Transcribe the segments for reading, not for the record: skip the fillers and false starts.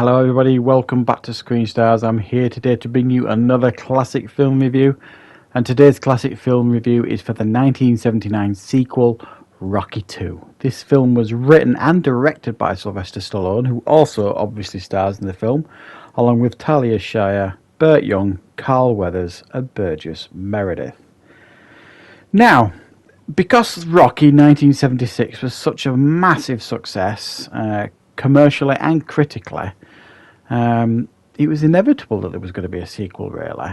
Hello everybody, welcome back to Screen Stars. I'm here today to bring you another classic film review, and today's classic film review is for the 1979 sequel, Rocky II. This film was written and directed by Sylvester Stallone, who also obviously stars in the film, along with Talia Shire, Burt Young, Carl Weathers and Burgess Meredith. Now, because Rocky 1976 was such a massive success, commercially and critically, it was inevitable that there was going to be a sequel, really.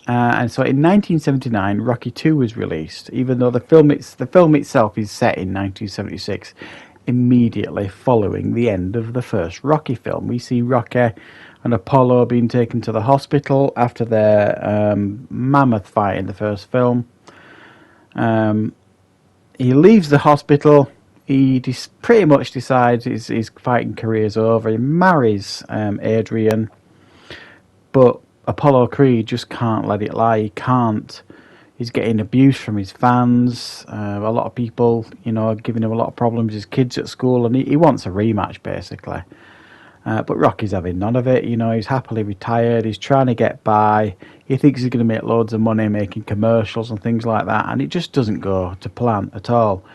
And so in 1979, Rocky II was released, even though the film itself is set in 1976, immediately following the end of the first Rocky film. We see Rocky and Apollo being taken to the hospital after their mammoth fight in the first film. He leaves the hospital. He pretty much decides his fighting career is over. He marries Adrian, but Apollo Creed just can't let it lie. He can't. He's getting abuse from his fans. A lot of people, giving him a lot of problems. His kids at school, and he wants a rematch, basically. But Rocky's having none of it. He's happily retired. He's trying to get by. He thinks he's going to make loads of money making commercials and things like that, and it just doesn't go to plan at all.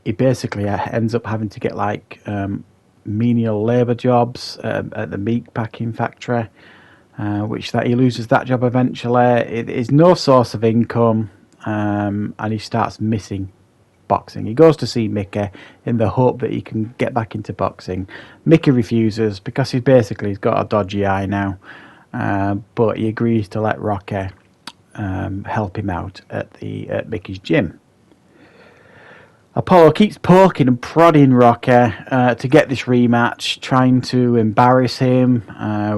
He basically ends up having to get menial labour jobs at the meat packing factory, which he loses that job eventually. It is no source of income, and he starts missing boxing. He goes to see Mickey in the hope that he can get back into boxing. Mickey refuses because he's got a dodgy eye now, but he agrees to let Rocky help him out at Mickey's gym. Apollo keeps poking and prodding Rocky to get this rematch, trying to embarrass him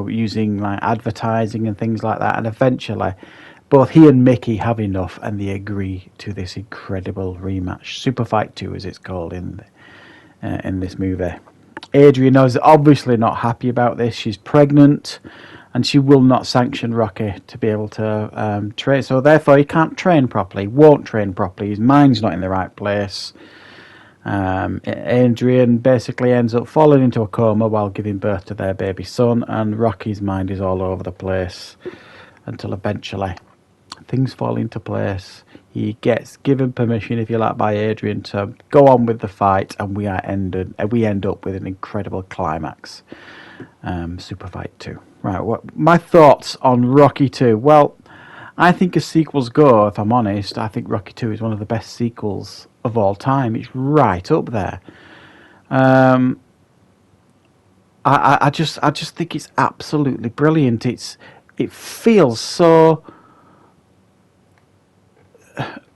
using advertising and things like that. And eventually, both he and Mickey have enough, and they agree to this incredible rematch, Super Fight 2, as it's called in this movie. Adrian is obviously not happy about this. She's pregnant, and she will not sanction Rocky to be able to train. So therefore, he can't train properly, won't train properly. His mind's not in the right place. Adrian basically ends up falling into a coma while giving birth to their baby son, and Rocky's mind is all over the place until eventually things fall into place. He gets given permission, if you like, by Adrian to go on with the fight, and we end up with an incredible climax. Super Fight 2. Right, my thoughts on Rocky 2? Well, I think as sequels go, if I'm honest, I think Rocky 2 is one of the best sequels of all time. It's right up there. I just think it's absolutely brilliant. It feels so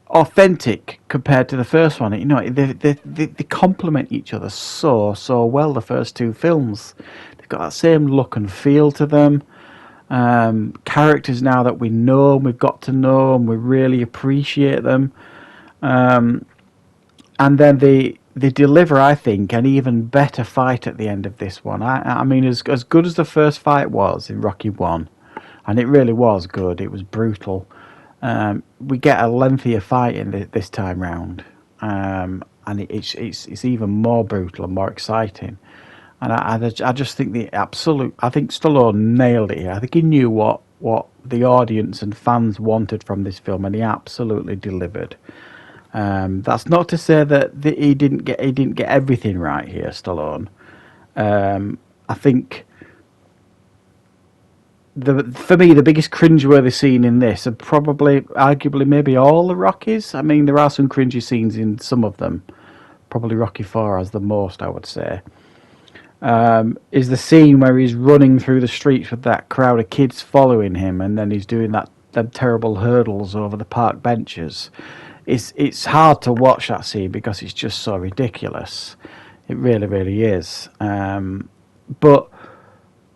authentic compared to the first one. They complement each other so well. The first two films, they've got that same look and feel to them. Characters now that we know, we've got to know, and we really appreciate them. And then they deliver, I think, an even better fight at the end of this one. I mean, as good as the first fight was in Rocky 1, and it really was good, it was brutal, we get a lengthier fight in this time round, and it's even more brutal and more exciting. And I just think I think Stallone nailed it here. I think he knew what the audience and fans wanted from this film, and he absolutely delivered. That's not to say that he didn't get everything right here, Stallone. I think for me the biggest cringeworthy scene in this, and probably arguably maybe all the Rockies. I mean, there are some cringy scenes in some of them. Probably Rocky 4 has the most, I would say. Is the scene where he's running through the streets with that crowd of kids following him, and then he's doing them terrible hurdles over the park benches. It's hard to watch that scene because it's just so ridiculous. It really, really is. But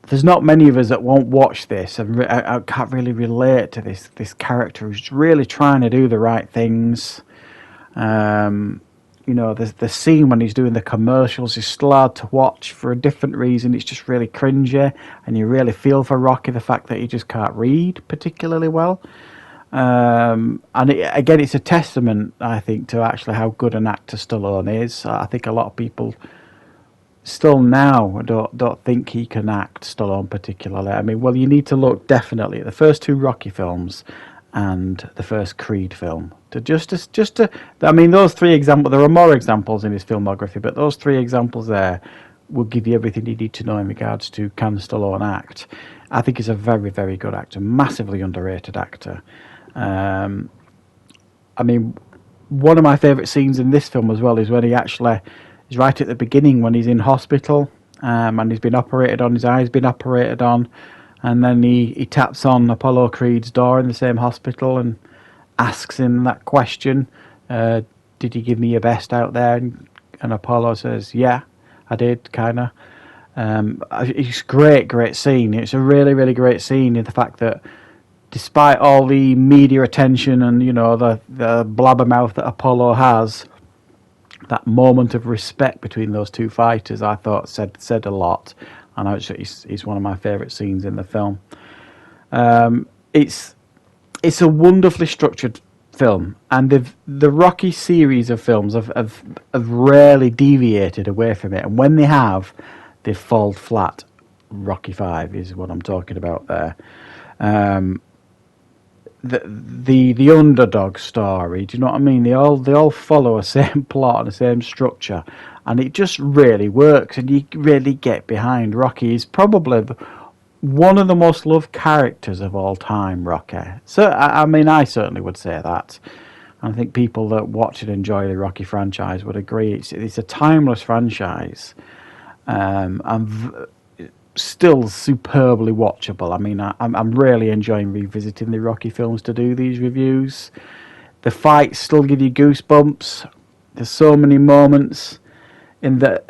there's not many of us that won't watch this and I can't really relate to this character who's really trying to do the right things. There's the scene when he's doing the commercials is still hard to watch for a different reason. It's just really cringy, and you really feel for Rocky, the fact that he just can't read particularly well. And again, it's a testament, I think, to actually how good an actor Stallone is. I think a lot of people still now, I don't think he can act, Stallone particularly. I mean, well, you need to look definitely at the first two Rocky films and the first Creed film. I mean, those three examples. There are more examples in his filmography, but those three examples there will give you everything you need to know in regards to can Stallone act. I think he's a very, very good actor, massively underrated actor. I mean, one of my favourite scenes in this film as well is when he actually is right at the beginning when he's in hospital, and he's been operated on, his eye's been operated on, and then he taps on Apollo Creed's door in the same hospital and asks him that question, did you give me your best out there? And Apollo says, yeah, I did, kind of. It's a great scene. It's a really, really great scene in the fact that despite all the media attention and, you know, the blabbermouth that Apollo has, that moment of respect between those two fighters, I thought said a lot, and it's one of my favourite scenes in the film. It's a wonderfully structured film, and the Rocky series of films have rarely deviated away from it, and when they have, they fall flat. Rocky 5 is what I'm talking about there. The underdog story, do you know what I mean? They all follow a same plot and the same structure, and it just really works, and you really get behind Rocky. He's probably one of the most loved characters of all time, Rocky. So I mean, I certainly would say that. I think people that watch and enjoy the Rocky franchise would agree. It's a timeless franchise, and still superbly watchable. I mean, I'm really enjoying revisiting the Rocky films to do these reviews. The fights still give you goosebumps. There's so many moments in the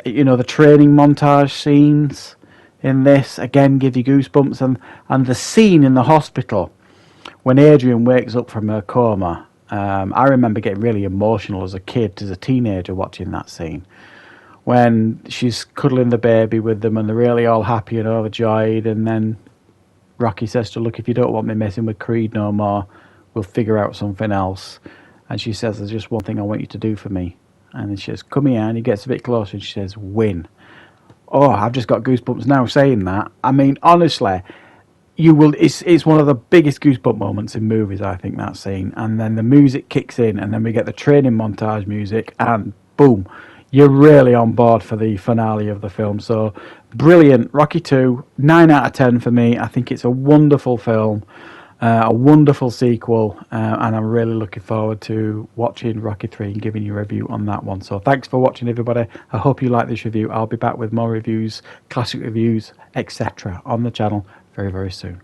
training montage scenes in this, again, give you goosebumps. And the scene in the hospital when Adrian wakes up from her coma, I remember getting really emotional as a kid, as a teenager, watching that scene. When she's cuddling the baby with them and they're really all happy and overjoyed, and then Rocky says to her, look, if you don't want me messing with Creed no more, we'll figure out something else. And she says, there's just one thing I want you to do for me. And then she says, come here, and he gets a bit closer and she says, win. Oh, I've just got goosebumps now saying that. I mean, honestly, it's one of the biggest goosebump moments in movies, I think, that scene. And then the music kicks in, and then we get the training montage music, and boom, you're really on board for the finale of the film. So brilliant. Rocky 2, 9 out of 10 for me. I think it's a wonderful film, a wonderful sequel, and I'm really looking forward to watching Rocky 3 and giving you a review on that one. So thanks for watching, everybody. I hope you like this review. I'll be back with more reviews, classic reviews, etc. on the channel very, very soon.